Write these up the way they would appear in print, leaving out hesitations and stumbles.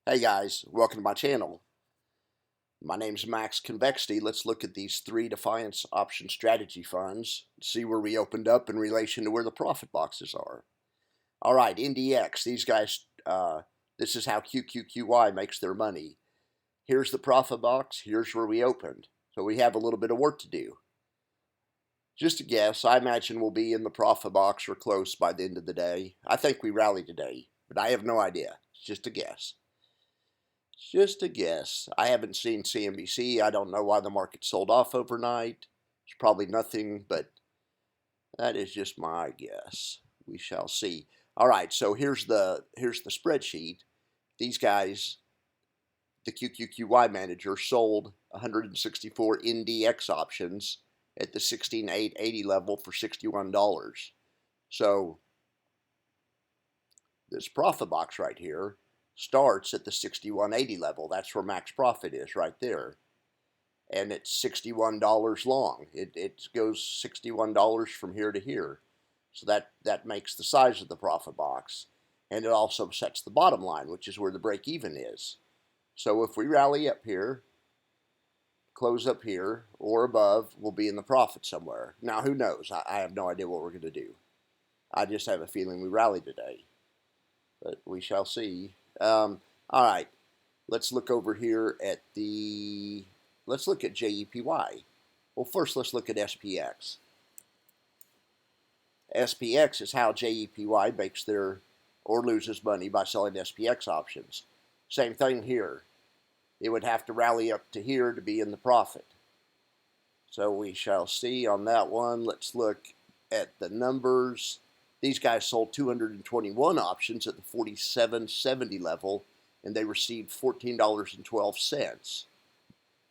Hey guys, welcome to my channel. My name's Max Convexity. Let's look at these three Defiance option strategy funds, see where we opened up in relation to where the profit boxes are. All right, NDX, these guys, this is how QQQY makes their money. Here's the profit box, here's where we opened. So we have a little bit of work to do. Just a guess, I imagine we'll be in the profit box or close by the end of the day. I think we rally today, but I have no idea. It's just a guess. Just a guess. I haven't seen CNBC. I don't know why the market sold off overnight. It's probably nothing, but that is just my guess. We shall see. All right, so here's the spreadsheet. These guys, the QQQY manager, sold 164 NDX options at the 16,880 level for $61. So this profit box right here starts at the 61.80 level. That's where max profit is right there. And it's $61 long. It goes $61 from here to here. So that makes the size of the profit box. And it also sets the bottom line, which is where the break even is. So if we rally up here, close up here, or above, we'll be in the profit somewhere. Now, who knows? I have no idea what we're going to do. I just have a feeling we rally today. But we shall see. All right, let's look over here at let's look at JEPY. Well, first let's look at SPX. SPX is how JEPY makes their or loses money by selling SPX options. Same thing here. It would have to rally up to here to be in the profit. So we shall see on that one. Let's look at the numbers. These guys sold 221 options at the 47.70 level, and they received $14.12.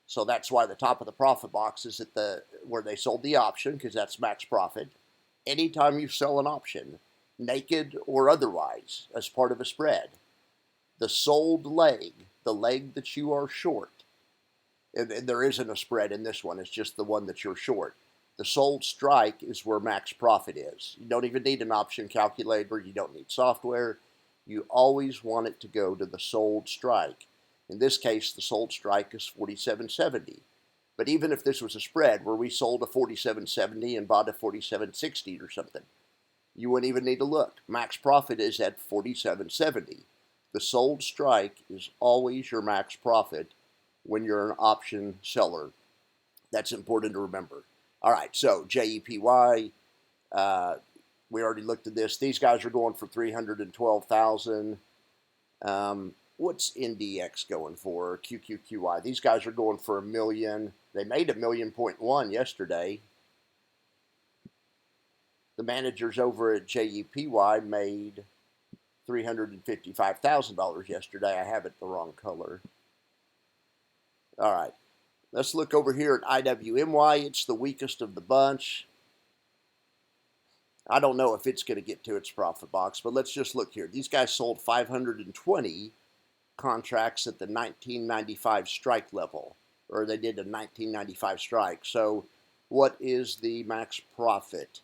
So that's why the top of the profit box is at where they sold the option, because that's max profit. Anytime you sell an option, naked or otherwise, as part of a spread, the sold leg, the leg that you are short, and there isn't a spread in this one, it's just the one that you're short. The sold strike is where max profit is. You don't even need an option calculator. You don't need software. You always want it to go to the sold strike. In this case, the sold strike is 47.70. But even if this was a spread where we sold a 47.70 and bought a 47.60 or something, you wouldn't even need to look. Max profit is at 47.70. The sold strike is always your max profit when you're an option seller. That's important to remember. All right, so JEPY, we already looked at this. These guys are going for 312,000. What's NDX going for? QQQY. These guys are going for $1 million. They made $1.1 million yesterday. The managers over at JEPY made $355,000 yesterday. I have it the wrong color. All right. Let's look over here at IWMY. It's the weakest of the bunch. I don't know if it's going to get to its profit box, but let's just look here. These guys sold 520 contracts at the 1995 strike level, or they did a 1995 strike. So what is the max profit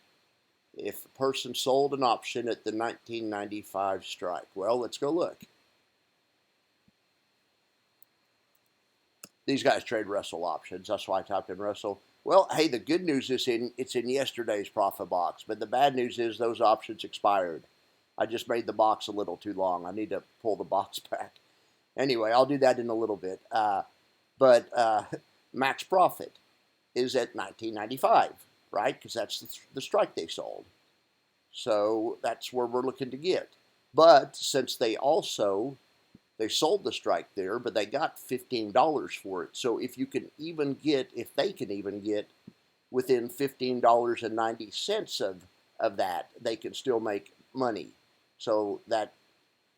if a person sold an option at the 1995 strike? Well, let's go look. These guys trade Russell options. That's why I typed in Russell. Well, hey, the good news is it's in yesterday's profit box, but the bad news is those options expired. I just made the box a little too long. I need to pull the box back. Anyway, I'll do that in a little bit. But max profit is at 1995, right? Because that's the strike they sold. So that's where we're looking to get. But since they sold the strike there, but they got $15 for it. So if they can even get within $15.90 of that, they can still make money. So that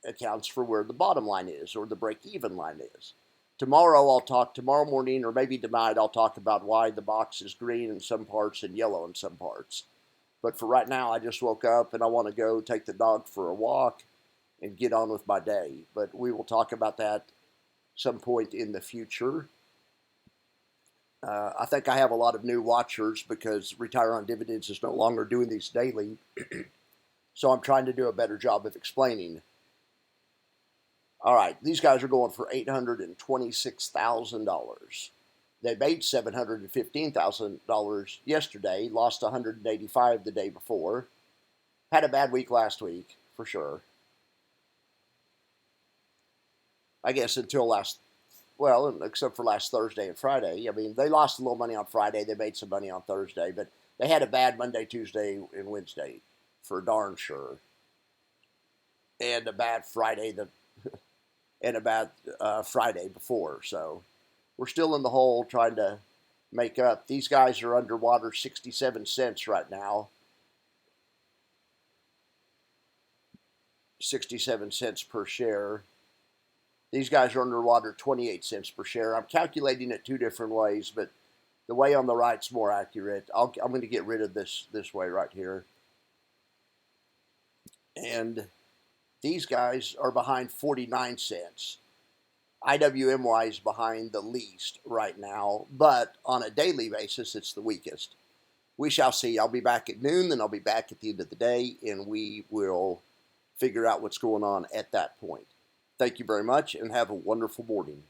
accounts for where the bottom line is, or the break-even line is. Tomorrow morning, or maybe tonight, I'll talk about why the box is green in some parts and yellow in some parts. But for right now, I just woke up and I want to go take the dog for a walk and get on with my day. But we will talk about that some point in the future. I think I have a lot of new watchers because Retire on Dividends is no longer doing these daily. So I'm trying to do a better job of explaining. All right, these guys are going for $826,000. They made $715,000 yesterday, lost $185 the day before. Had a bad week last week, for sure. I guess until except for last Thursday and Friday. I mean, they lost a little money on Friday. They made some money on Thursday, but they had a bad Monday, Tuesday, and Wednesday, for darn sure. And a bad Friday and a bad Friday before. So we're still in the hole trying to make up. These guys are underwater 67 cents right now. 67 cents per share. These guys are underwater 28 cents per share. I'm calculating it two different ways, but the way on the right's more accurate. I'm going to get rid of this way right here. And these guys are behind 49 cents. IWMY is behind the least right now, but on a daily basis, it's the weakest. We shall see. I'll be back at noon, then I'll be back at the end of the day, and we will figure out what's going on at that point. Thank you very much, and have a wonderful morning.